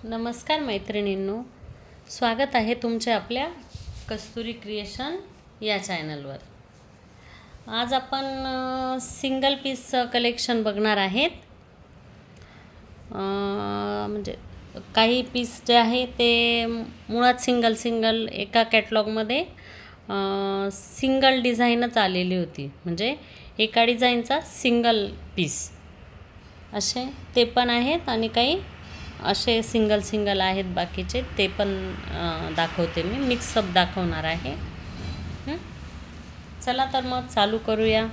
नमस्कार मैत्रिणींनो, स्वागत आहे तुमचे आपल्या कस्तुरी क्रिएशन या चॅनलवर। आज आपण सिंगल पीस कलेक्शन बघणार आहेत। म्हणजे काही पीस जे आहे ते मुळात सिंगल एका कॅटलॉगमध्ये सिंगल डिझाईनच आलेली होती, म्हणजे एका डिझाईनचा सिंगल पीस असे ते पण आहेत आणि काही असे सिंगल आहेत बाकीचे, ते पण दाखवते मी, मिक्सअप दाखवणार आहे। चला तर मग चालू करूया।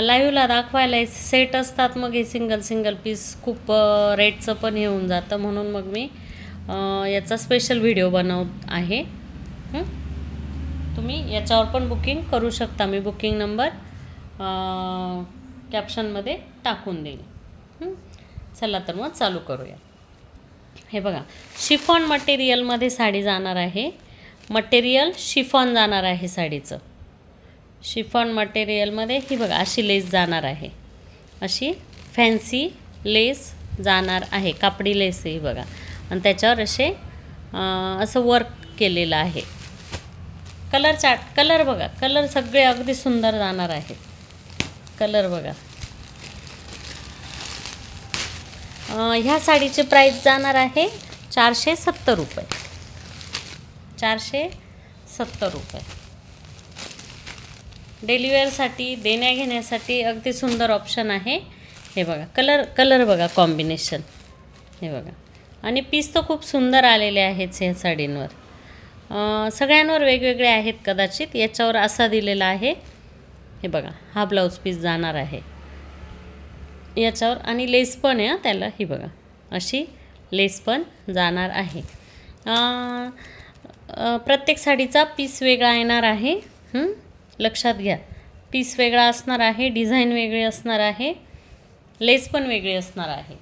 लाईव्हला दाखवायला सेट असतात, मग हे सिंगल पीस खूप रेटचं पण हे होऊन जातं, म्हणून मग मी याचा स्पेशल व्हिडिओ बनवत आहे। तुम्ही याच्यावर पण बुकिंग करू शकता, मी बुकिंग नंबर कॅप्शनमध्ये टाकून देईल। चला तर मग चालू करूया। हे बघा, शिफॉन मटेरियलमध्ये साडी जाणार आहे। मटेरियल शिफॉन जाणार आहे साडीचं। शिफॉन मटेरियलमध्ये ही बघा अशी लेस जाणार आहे, अशी फॅन्सी लेस जाणार आहे, कापडी लेस आहे बघा, आणि त्याच्यावर असं वर्क केलेलं आहे। कलर बघा, कलर सगळे अगदी सुंदर जाणार आहे। कलर बघा। ह्या साडीची प्राइस जाणार आहे 470 रुपये। 470 रुपये। डेलीवेअरसाठी, देण्या घेण्यासाठी अगदी सुंदर ऑप्शन आहे। हे बघा, कलर बघा, कॉम्बिनेशन हे बघा, आणि पीस तर खूप सुंदर आलेले आहेत ह्या साडींवर। सगळ्यांवर वेगवेगळे आहेत कदाचित, याच्यावर असा दिलेला आहे। हे बघा, हा ब्लाऊज पीस जाणार आहे याच्यावर, आणि लेस पण आहे त्याला, ही बघा अशी लेस पण जाणार आहे। प्रत्येक साडीचा पीस वेगळा येणार आहे, लक्षात घ्या। पीस वेगळा असणार आहे, डिझाईन वेगळी असणार आहे, लेस पण वेगळी असणार आहे।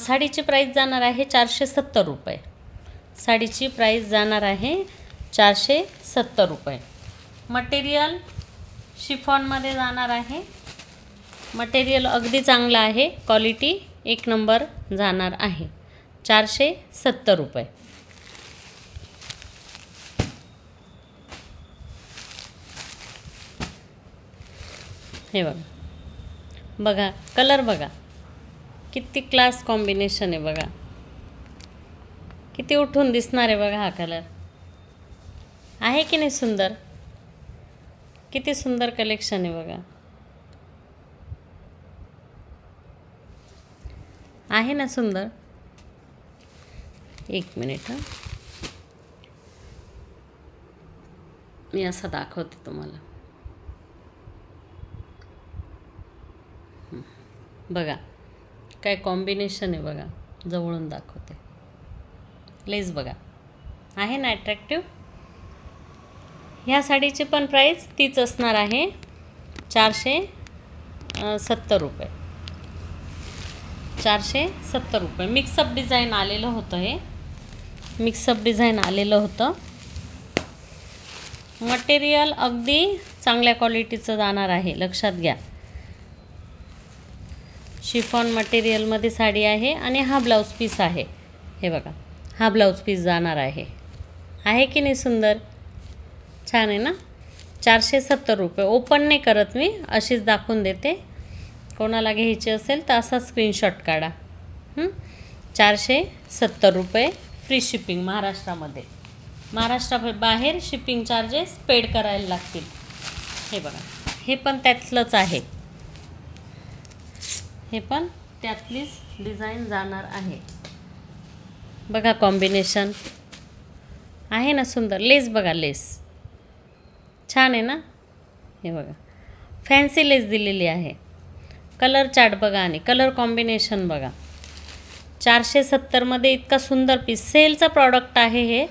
साडीची प्राइस जाणार आहे 470 रुपये। साडीची प्राइस जाणार आहे 470 रुपये। मटेरियल शिफॉनमध्ये जाणार आहे। मटेरियल अगदी चांगलं आहे, क्वालिटी एक नंबर जाणार आहे। 470 रुपये। हे बघा, कलर बघा, किती क्लास कॉम्बिनेशन आहे बघा, किती उठून दिसणार आहे बघा। हा कलर आहे की नाही सुंदर? किती सुंदर कलेक्शन आहे बघा, आहे ना सुंदर? एक मिनिट, मी असं दाखवते तुम्हाला। बघा काय कॉम्बिनेशन आहे बघा, जवळून दाखवते। लेस बघा, आहे ना अट्रॅक्टिव्ह? ह्या साडीची पण प्राइस तीच असणार आहे, 470 रुपये। 470 रुपये। मिक्सअप डिझाईन आलेलं होतं, हे मिक्सअप डिझाईन आलेलं होतं। मटेरियल अगदी चांगल्या क्वालिटीचं जाणार आहे, लक्षात घ्या। शिफॉन मटेरियलमध्ये साडी आहे, आणि हा ब्लाऊज पीस आहे। हे बघा, हा ब्लाऊज पीस जाणार आहे की नाही सुंदर? छान आहे ना? 470 रुपये। ओपन नाही करत मी, अशीच दाखवून देते। कोणाला घ्यायची असेल तर असा स्क्रीनशॉट काढा। 470 रुपये, फ्री शिपिंग महाराष्ट्रामध्ये। महाराष्ट्राबाहेर शिपिंग चार्जेस पेड करायला लागतील। हे बघा, हे पण त्यातलंच आहे, हे पण त्यातलीच डिझाईन जाणार आहे। बघा कॉम्बिनेशन आहे ना सुंदर? लेस बघा, लेस छान आहे ना? हे बघा, फॅन्सी लेस दिलेली आहे। कलर चार्ट बघा, आणि कलर कॉम्बिनेशन बघा। 470मध्ये इतका सुंदर पीस, सेलचा प्रॉडक्ट आहे हे,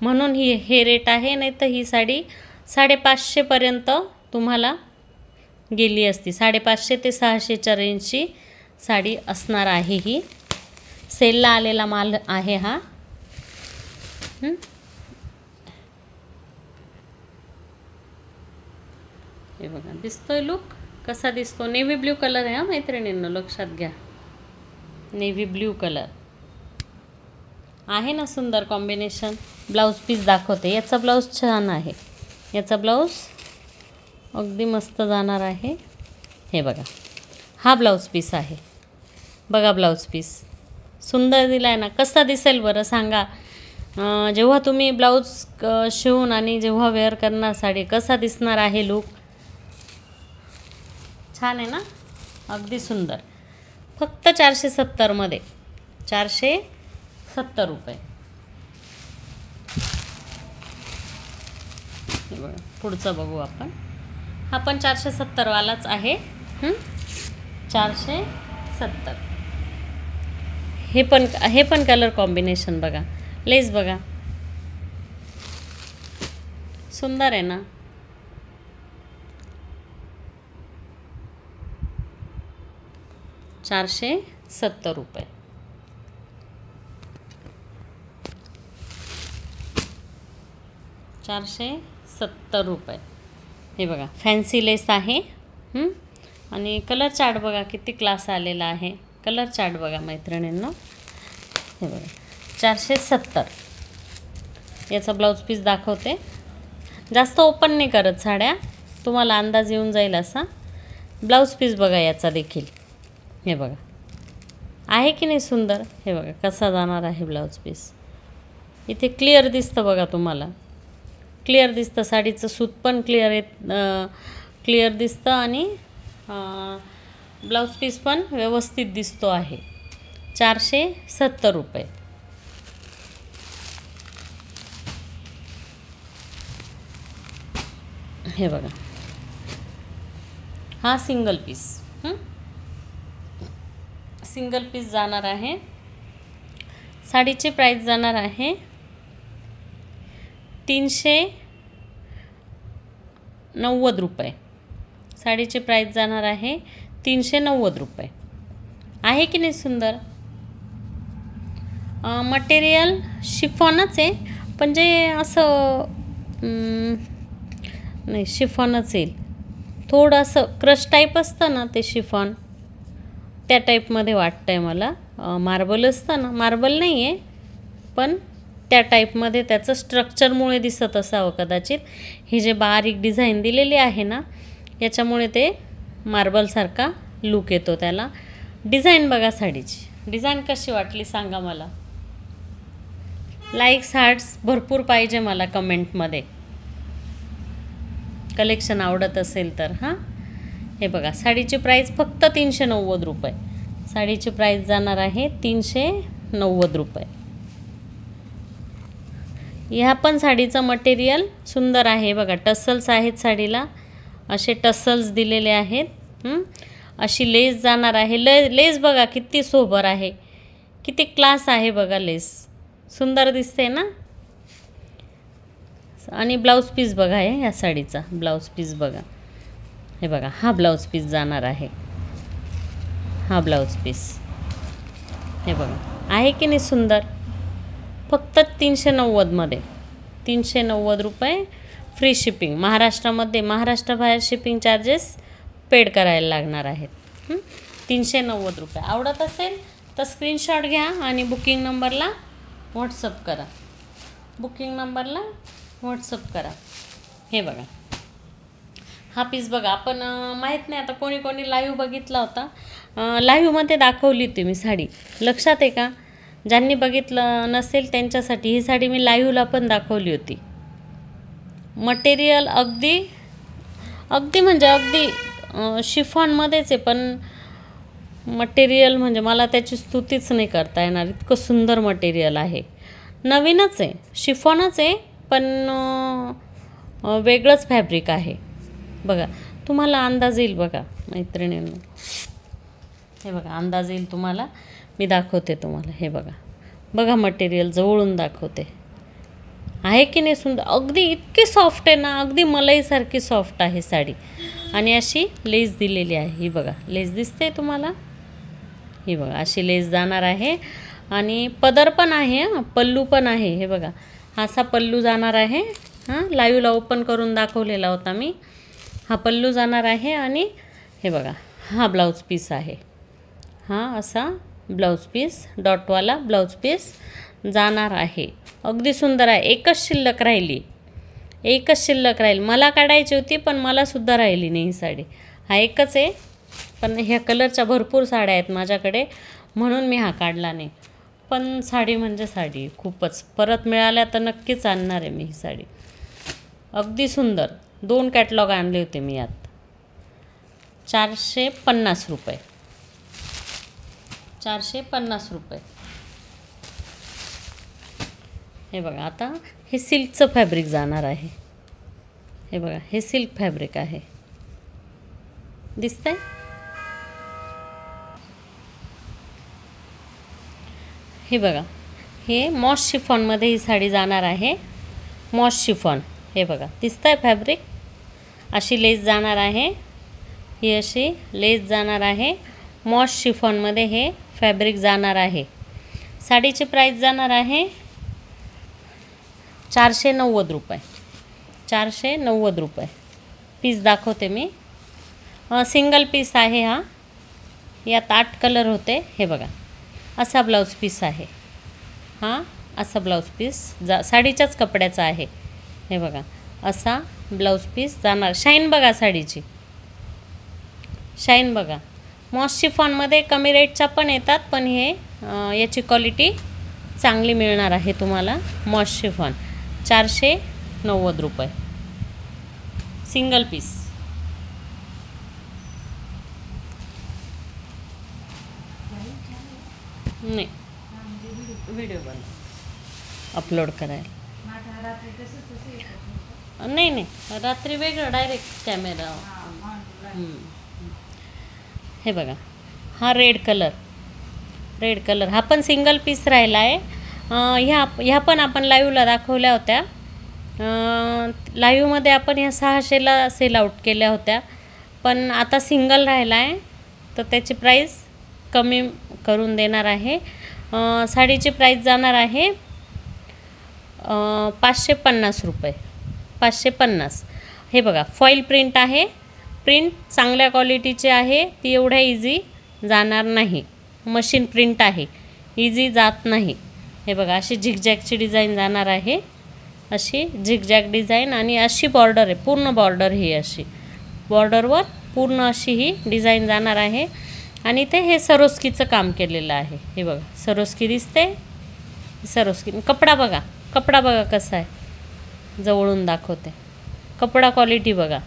म्हणून हे रेट आहे, नाही तर ही साडी 550 पर्यंत तुम्हाला गेली असती। 550 ते 600च्या रेंजची साडी असणार आहे ही। सेलला आलेला माल आहे हा। हे बघा, दिसतोय लुक कसा दिसतो? नेव्ही ब्ल्यू कलर आहे हा मैत्रिणींनो, लक्षात घ्या। नेव्ही ब्ल्यू कलर आहे ना, सुंदर कॉम्बिनेशन. ब्लाऊज पीस दाखवते. याचा ब्लाऊज छान आहे. याचा ब्लाऊज अगदी मस्त जाणार आहे. हे बघा, हा ब्लाऊज पीस आहे. बघा ब्लाऊज पीस सुंदर दिला आहे ना. कसा दिसेल बरं सांगा. जेव्हा तुम्ही ब्लाऊज शिवून आणि जेव्हा वेअर करणार साडी, कसा दिसणार आहे लूक. छान आहे ना, अगदी सुंदर. फक्त 470मध्ये, 470 रुपये. हे बघा, पुढचं बघू आपण. हा पण 470 वालाच आहे. 470. हे पण कलर कॉम्बिनेशन बघा. लेस बघा, सुंदर आहे ना. ₹470. ₹470. हे बघा, फॅन्सी लेस आहे. आणि कलर चार्ट बघा किती क्लास आलेला आहे. कलर चार्ट बघा मैत्रिणींनो. हे बघा, 470. याचा ब्लाऊज पीस दाखवते. जास्त ओपन नाही करत साड्या, तुम्हाला अंदाज येऊन जाईल असा. ब्लाऊज पीस बघा याचा देखील. हे बघा, आहे की नाही सुंदर. हे बघा कसा जाणार आहे ब्लाऊज पीस. इथे क्लिअर दिसतं बघा तुम्हाला. क्लिअर दिसतं. साडीचं सूत पण क्लिअर दिसतं आणि ब्लाऊज पीस पण व्यवस्थित दिसतो आहे. 470 रुपये. हे बघा, हा सिंगल पीस. सिंगल पीस जाणार आहे. साडीची प्राइस जाणार आहे 390 रुपये. साडीची प्राइस जाणार आहे 390 रुपये. आहे की नाही सुंदर. मटेरियल शिफॉनच आहे, पण जे असं नाही, शिफॉनच येईल. थोडं असं क्रश टाईप असतं ना ते शिफॉन, त्या टाईपमध्ये वाटतं आहे मला. मार्बल असतं ना, मार्बल नाही आहे पण त्या टाईपमध्ये त्याचं स्ट्रक्चरमुळे दिसत असावं कदाचित. हे जे बारीक डिझाईन दिलेली आहे ना, याच्यामुळे ते मार्बलसारखा लूक येतो त्याला. डिझाईन बघा साडीची. डिझाईन कशी वाटली सांगा मला. लाईक्स, हार्ट्स भरपूर पाहिजे मला कमेंटमध्ये. कलेक्शन आवडत असेल तर. हे बघा, साडीची प्राइस फक्त 390 रुपये. साडीची प्राइस जाणार आहे 390 रुपये. ह्या पण साडीचं मटेरियल सुंदर आहे बघा. टसल्स आहेत साडीला, असे टसल्स दिलेले आहेत. अशी लेस जाणार आहे. लेस बघा किती सोबर आहे, किती क्लास आहे बघा. लेस सुंदर दिसते ना. आणि ब्लाऊज पीस बघा, आहे ह्या साडीचा ब्लाऊज पीस बघा. हे बघा, हा ब्लाऊज पीस जाणार आहे. हा ब्लाऊज पीस हे बघा, आहे की नाही सुंदर. फक्त 390मध्ये, 390 रुपये. फ्री शिपिंग महाराष्ट्रामध्ये. महाराष्ट्राबाहेर शिपिंग चार्जेस पेड करायला लागणार आहेत. 390 रुपये. आवडत असेल तर स्क्रीनशॉट घ्या आणि बुकिंग नंबरला व्हॉट्सअप करा. बुकिंग नंबरला व्हॉट्सअप करा. हे बघा, हा पीस बघा. आपण माहीत नाही आता कोणी कोणी लाईव्ह बघितला होता. लाईव्हमध्ये दाखवली होती मी साडी, लक्षात आहे का. ज्यांनी बघितलं नसेल त्यांच्यासाठी ही साडी मी लाईव्हला पण दाखवली होती. मटेरियल अगदी म्हणजे अगदी शिफॉनमध्येच आहे, पण मटेरियल म्हणजे मला त्याची स्तुतीच नाही करता येणार, इतकं सुंदर मटेरियल आहे. नवीनच आहे, शिफॉनच आहे पण वेगळंच फॅब्रिक आहे बघा. तुम्हाला अंदाज येईल बघा मैत्रिणींनो. हे बघा, अंदाज येईल तुम्हाला. मी दाखवते तुम्हाला. हे बघा, बघा मटेरियल जवळून दाखवते. आहे की नाही सुंदर. अगदी इतकी सॉफ्ट आहे ना, अगदी मलाईसारखी सॉफ्ट आहे साडी. आणि अशी लेस दिलेली आहे. ही बघा, लेस दिसते तुम्हाला. ही बघा, अशी लेस जाणार आहे. आणि पदर पण आहे, पल्लू पण आहे. हे बघा, असा पल्लू जाणार आहे. लाईव्हला ओपन करून दाखवलेला होता मी. हा पल्लू जाणार आहे. आणि हे बघा, हा ब्लाऊज पीस आहे. असा ब्लाऊज पीस, डॉटवाला ब्लाऊज पीस जाणार आहे. अगदी सुंदर आहे. एकच शिल्लक राहिली, एकच शिल्लक राहील. मला काढायची होती पण मला सुद्धा राहिली नाही ही साडी. हा एकच आहे, पण ह्या कलरच्या भरपूर साड्या आहेत माझ्याकडे, म्हणून मी हा काढला नाही. पण साडी म्हणजे साडी खूपच. परत मिळाल्या तर नक्कीच आणणार आहे मी ही साडी. अगदी सुंदर. 2 कॅटलॉग आणले होते मी यात. 450 रुपये, 450 रुपये. हे बघा, आता हे सिल्कचं फॅब्रिक जाणार आहे. हे बघा, हे सिल्क फॅब्रिक आहे, दिसतंय? हे बघा, हे मॉस शिफॉनमध्ये ही साडी जाणार आहे. मॉस शिफॉन, हे बघा दिसतंय फॅब्रिक. अशी लेस जाणार आहे, ही अशी लेस जाणार आहे. मॉस शिफॉनमध्ये हे फॅब्रिक जाणार आहे. साडीची प्राईस जाणार आहे 490 रुपये, 490 रुपये. पीस दाखवते मी. सिंगल पीस आहे हा. यात 8 कलर होते. हे बघा, असा ब्लाऊज पीस आहे हा. असा ब्लाऊज पीस साडीच्याच कपड्याचा आहे. हे बघा, असा ब्लाऊज पीस जाणार. शाईन बघा साडीची, शाईन बघा. मॉस शिफॉनमध्ये कमी रेटच्या पण येतात, पण हे याची क्वालिटी चांगली मिळणार आहे तुम्हाला. मॉस शिफॉन 490 रुपये, सिंगल पीस. नाही, व्हिडिओ बनव अपलोड करायला. नाही नाही, रात्री वेगळं डायरेक्ट कॅमेरा. हे बघा, हा रेड कलर, रेड कलर हा पण सिंगल पीस राहिला आहे. ह्या पण आपण लाईव्हला दाखवल्या होत्या. लाईव्हमध्ये आपण ह्या 600ला सेल आउट केल्या होत्या, पण आता सिंगल राहिला आहे तर त्याची प्राईस कमी करून देणार आहे. साडीची प्राईस जाणार आहे 550 रुपये, 550. हे बघा, फॉईल प्रिंट आहे. प्रिंट चांगल्या क्वालिटीची आहे, ती एवढ्या इझी जाणार नाही. मशीन प्रिंट आहे, इझी जात नाही. हे बघा, अशी झिगझॅगची डिझाईन जाणार आहे, अशी झिगझॅग डिझाईन. आणि अशी बॉर्डर आहे, पूर्ण बॉर्डर ही अशी बॉर्डरवर पूर्ण अशी ही डिझाईन जाणार आहे. आणि ते हे सरोस्कीचं काम केलेलं आहे. हे बघा, सरोस्की दिसते, सरोस्की. कपडा बघा, कपडा बघा कसा आहे, जवळून दाखवते. कपडा क्वालिटी बघा,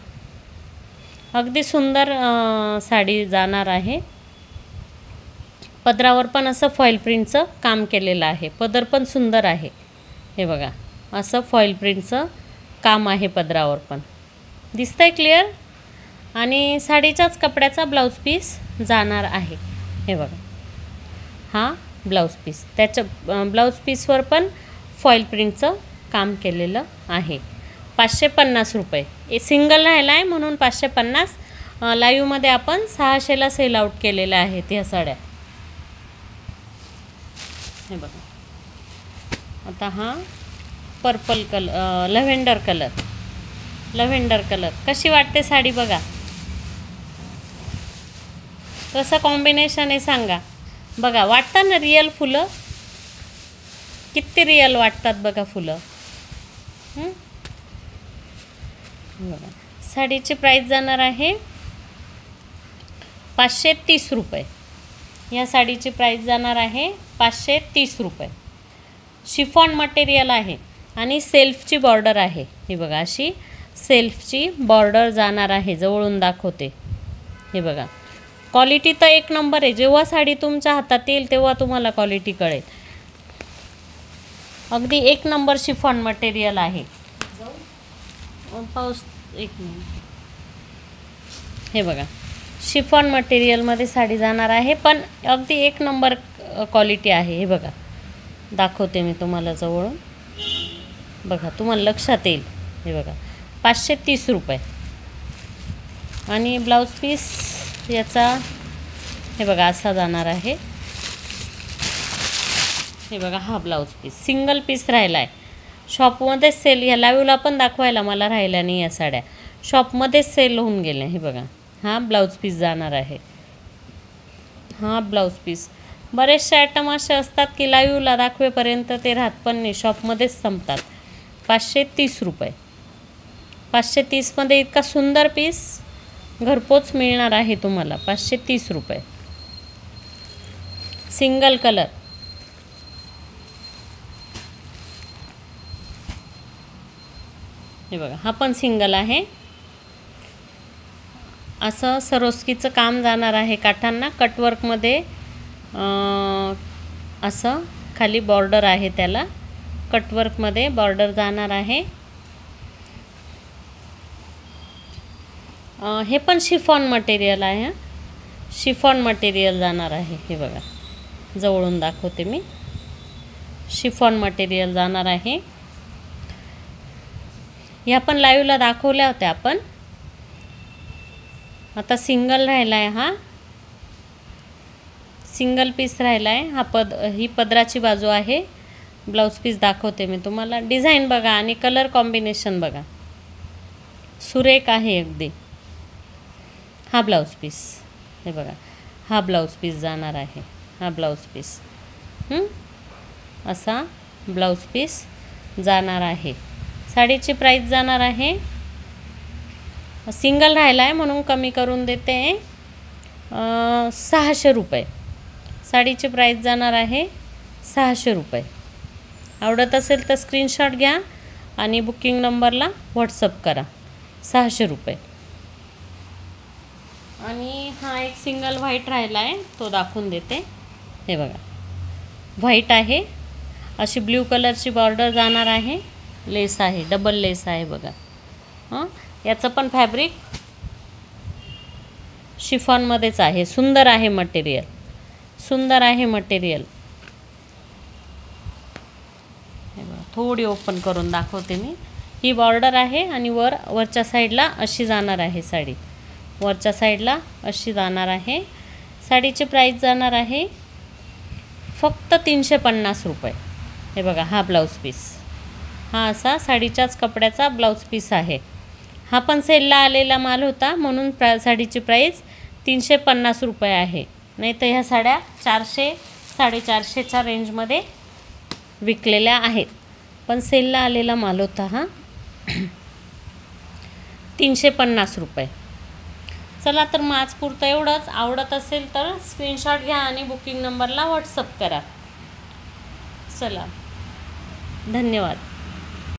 अगदी सुंदर साडी जाणार आहे. पदरावर पण असं फॉईल प्रिंटचं काम केलेलं आहे. पदर पण सुंदर आहे. हे बघा, असं फॉईल प्रिंटचं काम आहे पदरावर पण, दिसतंय क्लिअर. आणि साडीच्याच कपड्याचा ब्लाऊज पीस जाणार आहे. हे बघा, हा ब्लाऊज पीस, त्याच्या ब्लाऊज पीसवर पण फॉईल प्रिंटचं काम केलेलं आहे. 550 रुपये. सिंगल राहिला आहे म्हणून 550. लाईव्हमध्ये आपण 600ला सेल आउट केलेल्या आहेत ह्या साड्या. हे बघा, आता हा purple colour, lavender colour, lavender colour. कशी वाटते साडी बघा, कसं कॉम्बिनेशन आहे सांगा. बघा, वाटतं ना रिअल फुलं, किती रिअल वाटतात बघा फुलं. बघा, साडीची प्राईस जाणार आहे 530 रुपये. या साडीची प्राईस जाणार आहे 530 रुपये. शिफॉन मटेरियल आहे आणि सेल्फची बॉर्डर आहे. हे बघा, अशी सेल्फची बॉर्डर जाणार आहे. जवळून दाखवते. हे बघा, क्वालिटी तर एक नंबर आहे. जेव्हा साडी तुमच्या हातात येईल तेव्हा तुम्हाला क्वालिटी कळेल. अगदी एक नंबर शिफॉन मटेरियल आहे. पाऊस, एक मिनिट. हे बघा, शिफॉन मटेरियलमध्ये साडी जाणार आहे, पण अगदी एक नंबर क्वालिटी आहे. हे बघा, दाखवते मी तुम्हाला जवळून. बघा, तुम्हाला लक्षात येईल. हे बघा, 530 रुपये. आणि ब्लाऊज पीस याचा हे बघा असा जाणार आहे. हे बघा, हा ब्लाऊज पीस सिंगल पीस राहिला आहे. शॉपमध्ये सेल, ह्या लाईव्हला पण दाखवायला मला राहिल्या नाही या साड्या, शॉपमध्येच सेल होऊन गेल्या. हे बघा, हा ब्लाऊज पीस जाणार आहे. हा ब्लाऊज पीस बरेचसे आयटम असे असतात की लाईव्हला दाखवेपर्यंत ते राहत पण नाही, शॉपमध्येच संपतात. 530 रुपये. 530मध्ये इतका सुंदर पीस घरपोच मिळणार आहे तुम्हाला. 530 रुपये. Single colour. हे बघा, हा पण सिंगल आहे. असं सरोस्कीचं काम जाणार आहे काठांना. कटवर्कमध्ये असं खाली बॉर्डर आहे, त्याला कटवर्कमध्ये बॉर्डर जाणार आहे. हे पण शिफॉन मटेरियल आहे. शिफॉन मटेरियल जाणार आहे. हे बघा, जवळून दाखवते मी. शिफॉन मटेरियल जाणार आहे. ह्या पण लाईव्हला दाखवल्या होत्या आपण. आता सिंगल राहिला आहे, हा सिंगल पीस राहिला आहे. ही पदराची बाजू आहे. ब्लाऊज पीस दाखवते मी तुम्हाला. डिझाईन बघा आणि कलर कॉम्बिनेशन बघा, सुरेख आहे अगदी. हा ब्लाऊज पीस. हे बघा, हा ब्लाऊज पीस जाणार आहे. हा ब्लाऊज पीस असा ब्लाऊज पीस जाणार आहे. साडीची प्राईस जाणार आहे, सिंगल राहिला आहे म्हणून कमी करून देते, 600 रुपये. साडीची प्राईस जाणार आहे 600 रुपये. आवडत असेल तर स्क्रीनशॉट घ्या आणि बुकिंग नंबरला व्हॉट्सअप करा. 600 रुपये. आणि हा एक सिंगल व्हाईट राहिला आहे, तो दाखवून देते. हे बघा, व्हाईट आहे. अशी ब्ल्यू कलरची बॉर्डर जाणार आहे. लेस आहे, डबल लेस आहे बघा. याचं पण फॅब्रिक शिफॉनमध्येच आहे. सुंदर आहे मटेरियल, सुंदर आहे मटेरियल. हे बघा, थोडी ओपन करून दाखवते मी. ही बॉर्डर आहे आणि वरच्या साईडला अशी जाणार आहे साडी. वरच्या साईडला अशी जाणार आहे. साडीची प्राईस जाणार आहे फक्त 350 रुपये. हे बघा, हा ब्लाऊज पीस. हा असा साडीच्याच कपड्याचा ब्लाऊज पीस आहे. हा पण सेलला आलेला माल होता म्हणून साडीची प्राईस 350 रुपये आहे. नाही तर ह्या साड्या 400 450च्या रेंजमध्ये विकलेल्या आहेत, पण सेलला आलेला माल होता हा. 350 रुपये. चला तर मग आज पुरतं एवढंच. आवडत असेल तर स्क्रीनशॉट घ्या आणि बुकिंग नंबरला व्हॉट्सअप करा. चला, धन्यवाद.